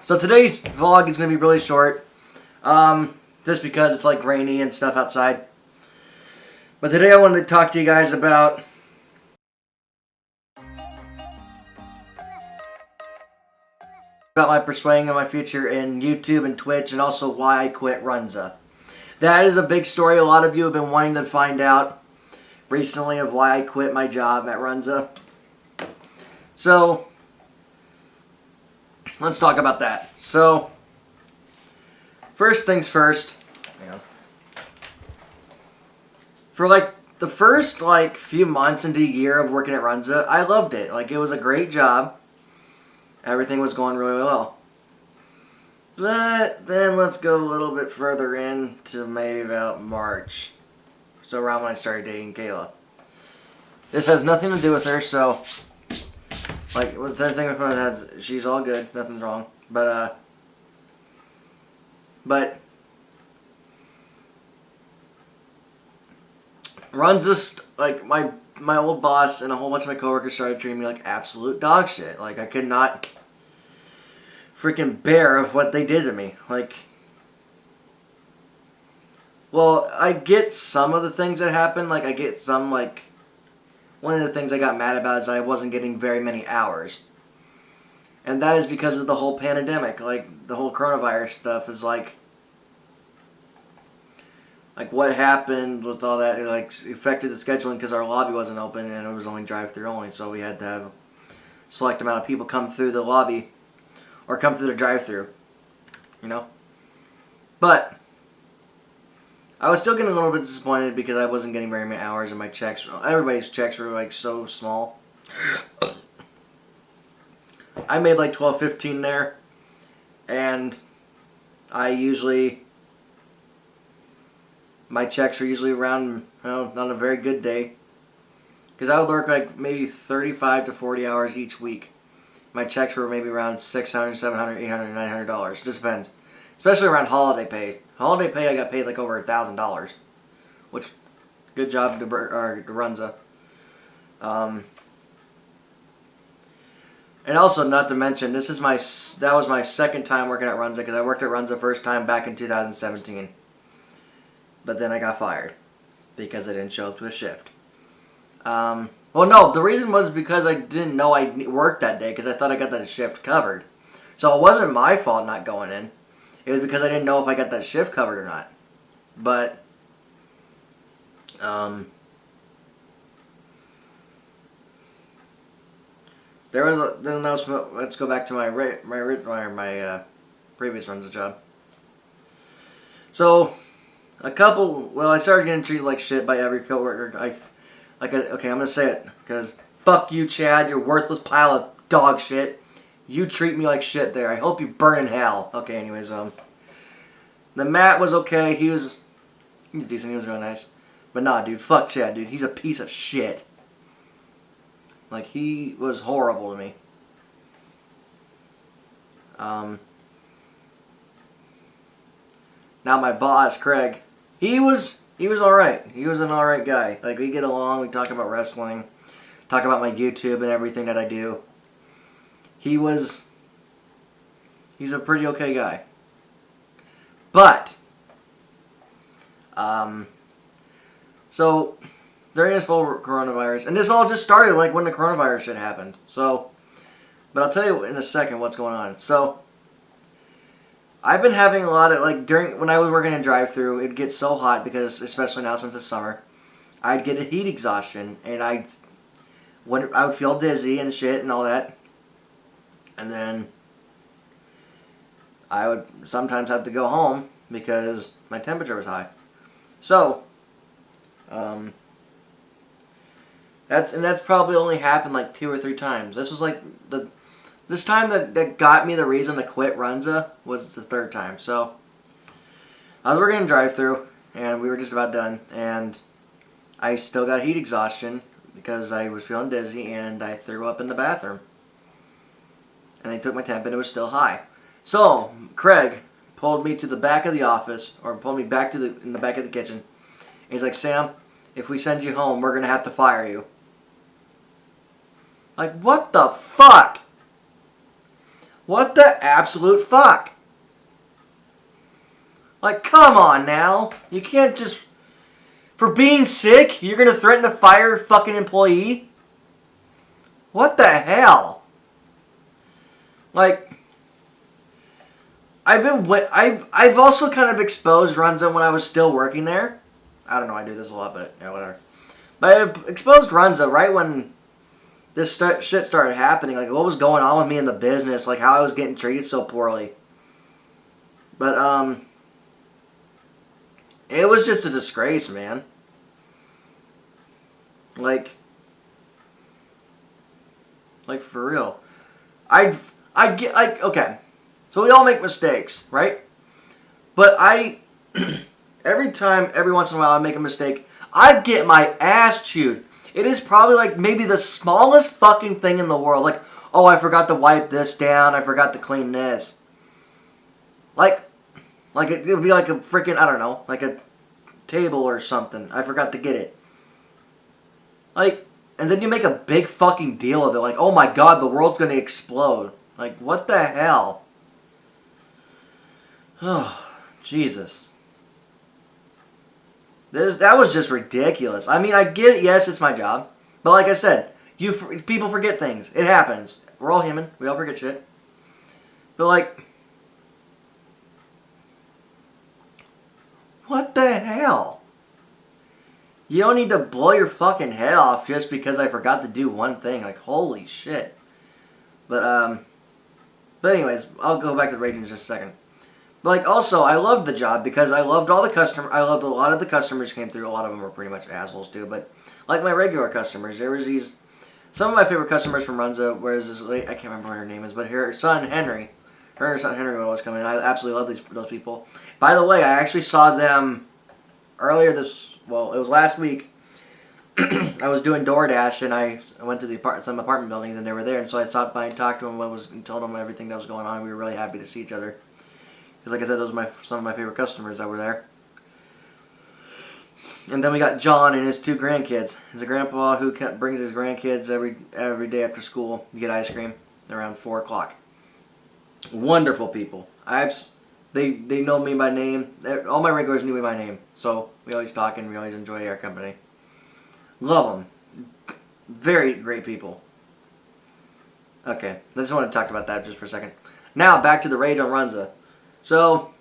So today's vlog is going to be really short, just because it's like rainy and stuff outside. But today I wanted to talk to you guys about my persuading of my future in YouTube and Twitch, and also why I quit Runza. That is a big story. A lot of you have been wanting to find out recently of why I quit my job at Runza. So let's talk about that. So first things first. For like the first few months into a year of working at Runza, I loved it. Like, it was a great job. Everything was going really well. But then let's go a little bit further into maybe about March. So around when I started dating Kayla. This has nothing to do with her, so with everything with her, she's all good, nothing's wrong. But Runza, my old boss and a whole bunch of my coworkers started treating me like absolute dog shit. Like, I could not freaking bear of what they did to me. Well, I get some of the things that happened. I get some, one of the things I got mad about is I wasn't getting very many hours. And that is because of the whole pandemic. The whole coronavirus stuff is what happened with all that, it affected the scheduling because our lobby wasn't open and it was only drive-through only, so we had to have a select amount of people come through the lobby or come through the drive-through, But I was still getting a little bit disappointed because I wasn't getting very many hours and my checks, everybody's checks were so small. I made $12.15 there, and my checks were usually around, not a very good day, because I would work maybe 35 to 40 hours each week. My checks were maybe around $600, $700, $800, $900. Just depends. Especially around holiday pay. Holiday pay I got paid over $1,000, which, good job to Runza. And also, not to mention, that was my second time working at Runza, because I worked at Runza first time back in 2017. But then I got fired because I didn't show up to a shift. Well, no, the reason was because I didn't know I worked that day because I thought I got that shift covered. So it wasn't my fault not going in. It was because I didn't know if I got that shift covered or not. But there was an announcement. Let's go back to my previous Runza job. So I started getting treated like shit by every coworker. Okay, I'm gonna say it, because fuck you, Chad, you're a worthless pile of dog shit. You treat me like shit there. I hope you burn in hell. Okay, anyways, the Matt was okay. He was decent. He was really nice. But nah, dude, fuck Chad, dude. He's a piece of shit. He was horrible to me. Now my boss, Craig, he was alright. He was an alright guy. We get along, we talk about wrestling, talk about my YouTube and everything that I do. He's a pretty okay guy. But, so, during this whole coronavirus, and this all just started when the coronavirus shit happened. So, but I'll tell you in a second what's going on. So, I've been having a lot of, when I was working in drive-thru, it'd get so hot because, especially now since it's summer, I'd get a heat exhaustion, and I would feel dizzy and shit and all that. And then I would sometimes have to go home because my temperature was high. So, that's probably only happened 2 or 3 times. This was this time that got me the reason to quit Runza was the 3rd time. So, I was working in drive-thru, and we were just about done, and I still got heat exhaustion because I was feeling dizzy, and I threw up in the bathroom. And they took my temp, and it was still high. So, Craig pulled me to the back of the office, or pulled me back in the back of the kitchen. And he's like, Sam, if we send you home, we're going to have to fire you. What the fuck? What the absolute fuck? Like, come on now. You can't just... For being sick, you're going to threaten to fire a fucking employee? What the hell? Like, I've also kind of exposed Runza when I was still working there. I don't know, I do this a lot, but yeah, whatever. But I exposed Runza right when this shit started happening. Like, what was going on with me in the business. Like, how I was getting treated so poorly. But, it was just a disgrace, man. Like for real. I get, like, okay. So we all make mistakes, right? But every once in a while I make a mistake, I get my ass chewed. It is probably like maybe the smallest fucking thing in the world. Like, oh, I forgot to wipe this down. I forgot to clean this. Like it would be like a freaking, I don't know, like a table or something. I forgot to get it. Like, and then you make a big fucking deal of it. Like, oh my god, the world's going to explode. Like, what the hell? Oh, Jesus. That was just ridiculous. I mean, I get it. Yes, it's my job. But like I said, people forget things. It happens. We're all human. We all forget shit. But like... What the hell? You don't need to blow your fucking head off just because I forgot to do one thing. Like, holy shit. But anyways, I'll go back to the raging in just a second. But, like, also, I loved the job because I loved all the customers. I loved a lot of the customers came through. A lot of them were pretty much assholes, too. But, like my regular customers, there was these... Some of my favorite customers from Runza, whereas this lady, I can't remember what her name is, but her son, Henry... Her and her son Henry would always come in. I absolutely love those people. By the way, I actually saw them earlier it was last week. I was doing DoorDash and I went to some apartment buildings and they were there. And so I stopped by and talked to them and told them everything that was going on. We were really happy to see each other. Because like I said, those were some of my favorite customers that were there. And then we got John and his 2 grandkids. He's a grandpa who brings his grandkids every day after school to get ice cream around 4 o'clock. Wonderful people. They know me by name. All my regulars knew me by name. So we always talk and we always enjoy our company. Love them. Very great people. Okay, I just want to talk about that just for a second. Now back to the rage on Runza. So,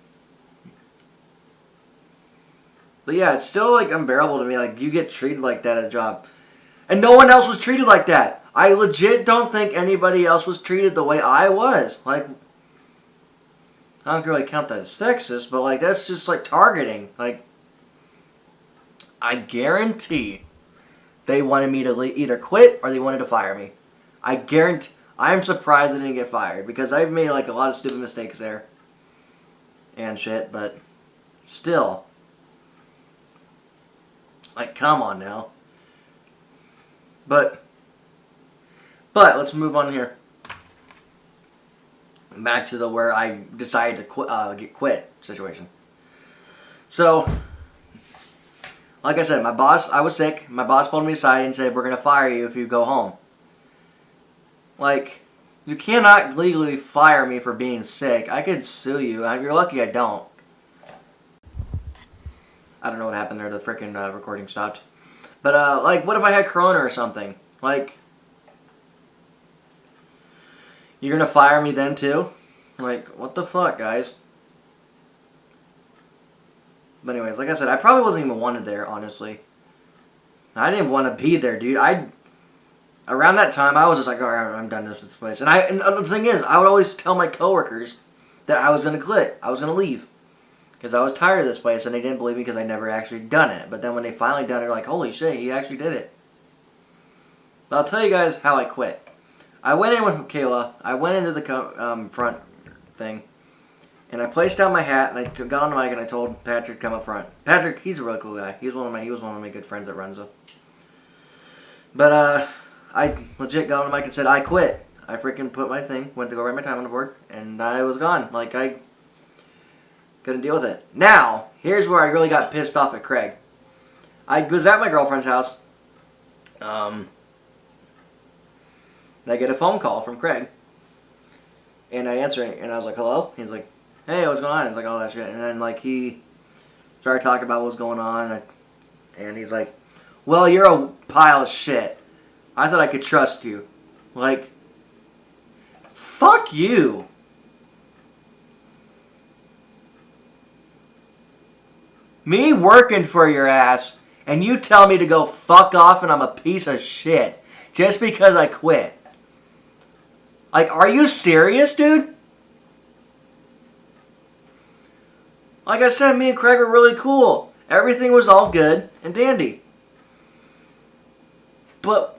but yeah, it's still like unbearable to me. Like, you get treated like that at a job, and no one else was treated like that. I legit don't think anybody else was treated the way I was. Like, I don't really count that as sexist, but like that's just like targeting. Like, I guarantee they wanted me to either quit or they wanted to fire me. I guarantee. I'm surprised I didn't get fired because I've made like a lot of stupid mistakes there and shit, but still, like, come on now. But let's move on here. Back to where I decided to quit situation. So, like I said, I was sick. My boss pulled me aside and said, "We're gonna fire you if you go home." Like, you cannot legally fire me for being sick. I could sue you. You're lucky I don't. I don't know what happened there. The freaking recording stopped. But like, what if I had corona or something? Like, you're gonna fire me then too? Like, what the fuck, guys? But anyways, like I said, I probably wasn't even wanted there, honestly. I didn't even want to be there, dude. Around that time, I was just like, alright, I'm done with this place. And the thing is, I would always tell my coworkers that I was gonna quit. I was gonna leave. Because I was tired of this place, and they didn't believe me because I never actually done it. But then when they finally done it, they're like, holy shit, he actually did it. But I'll tell you guys how I quit. I went in with Kayla. I went into the front thing, and I placed down my hat, and I got on the mic, and I told Patrick to come up front. Patrick, he's a really cool guy. He was one of my good friends at Runza. But I legit got on the mic and said, I quit. I freaking put my thing, went to go write my time on the board, and I was gone. Like, I couldn't deal with it. Now, here's where I really got pissed off at Craig. I was at my girlfriend's house. And I get a phone call from Craig. And I answer it, and I was like, hello? He's like, hey, what's going on? He's like, all that shit. And then, like, he started talking about what was going on, and he's like, well, you're a pile of shit. I thought I could trust you. Like, fuck you. Me working for your ass, and you tell me to go fuck off and I'm a piece of shit just because I quit. Like, are you serious, dude? Like I said, me and Craig were really cool. Everything was all good and dandy. But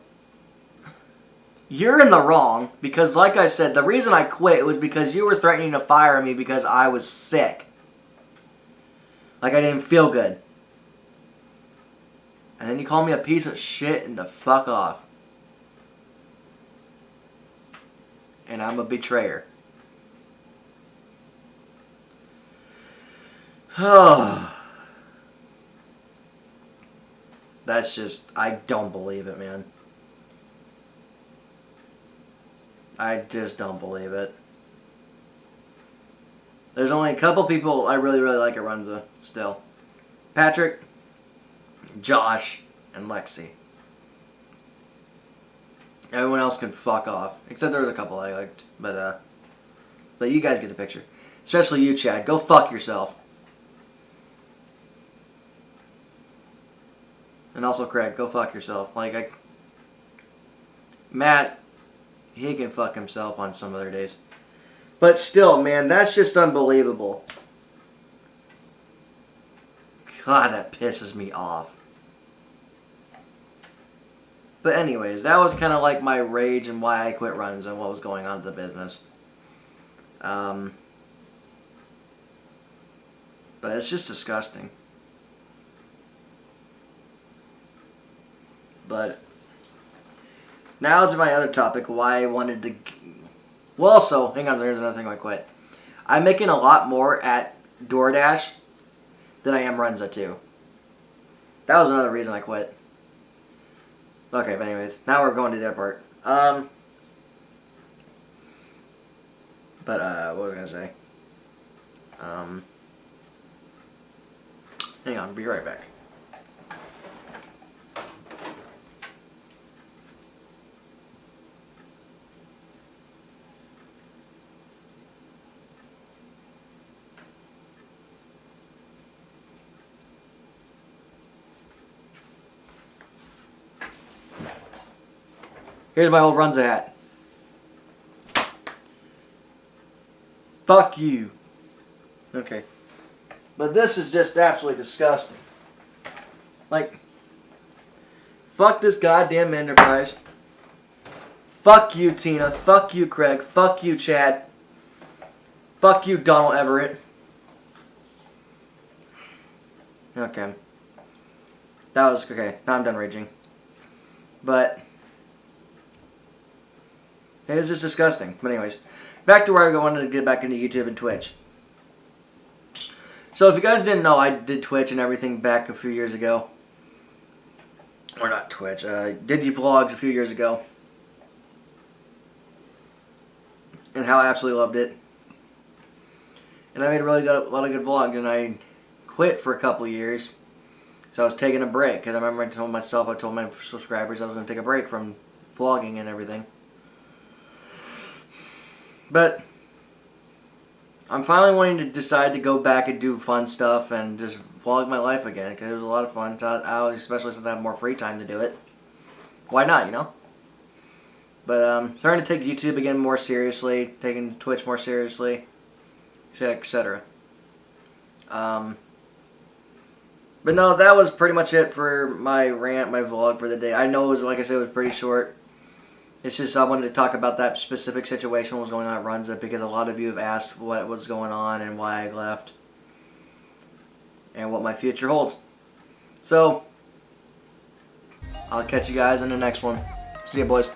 you're in the wrong because, like I said, the reason I quit was because you were threatening to fire me because I was sick. Like I didn't feel good. And then you call me a piece of shit and to fuck off. And I'm a betrayer. Oh. That's just, I don't believe it, man. I just don't believe it. There's only a couple people I really, really like at Runza still. Patrick, Josh, and Lexi. Everyone else can fuck off. Except there was a couple I liked. But you guys get the picture. Especially you, Chad. Go fuck yourself. And also Craig, go fuck yourself. Matt, he can fuck himself on some other days. But still, man, that's just unbelievable. God, that pisses me off. But anyways, that was kind of like my rage and why I quit Runza and what was going on in the business. But it's just disgusting. But now to my other topic, why I wanted to... Well, also, hang on, there's another thing I quit. I'm making a lot more at DoorDash than I am Runza too. That was another reason I quit. Okay, but anyways, now we're going to the other part. What was I going to say? Hang on, be right back. Here's my old Runza hat. Fuck you. Okay. But this is just absolutely disgusting. Like, fuck this goddamn enterprise. Fuck you, Tina. Fuck you, Craig. Fuck you, Chad. Fuck you, Donald Everett. Okay. That was okay. Now I'm done raging. But it was just disgusting. But anyways, back to where I wanted to get back into YouTube and Twitch. So if you guys didn't know, I did Twitch and everything back a few years ago. Or not Twitch. Did vlogs a few years ago. And how I absolutely loved it. And I made a lot of good vlogs. And I quit for a couple years. So I was taking a break. Because I remember I told my subscribers I was going to take a break from vlogging and everything. But I'm finally wanting to decide to go back and do fun stuff and just vlog my life again because it was a lot of fun. Especially since I have more free time to do it. Why not, you know? But starting to take YouTube again more seriously, taking Twitch more seriously, etc. But no, that was pretty much it for my rant, my vlog for the day. I know it was, like I said, it was pretty short. It's just I wanted to talk about that specific situation, what was going on at Runza, because a lot of you have asked what was going on and why I left and what my future holds. So, I'll catch you guys in the next one. See ya, boys.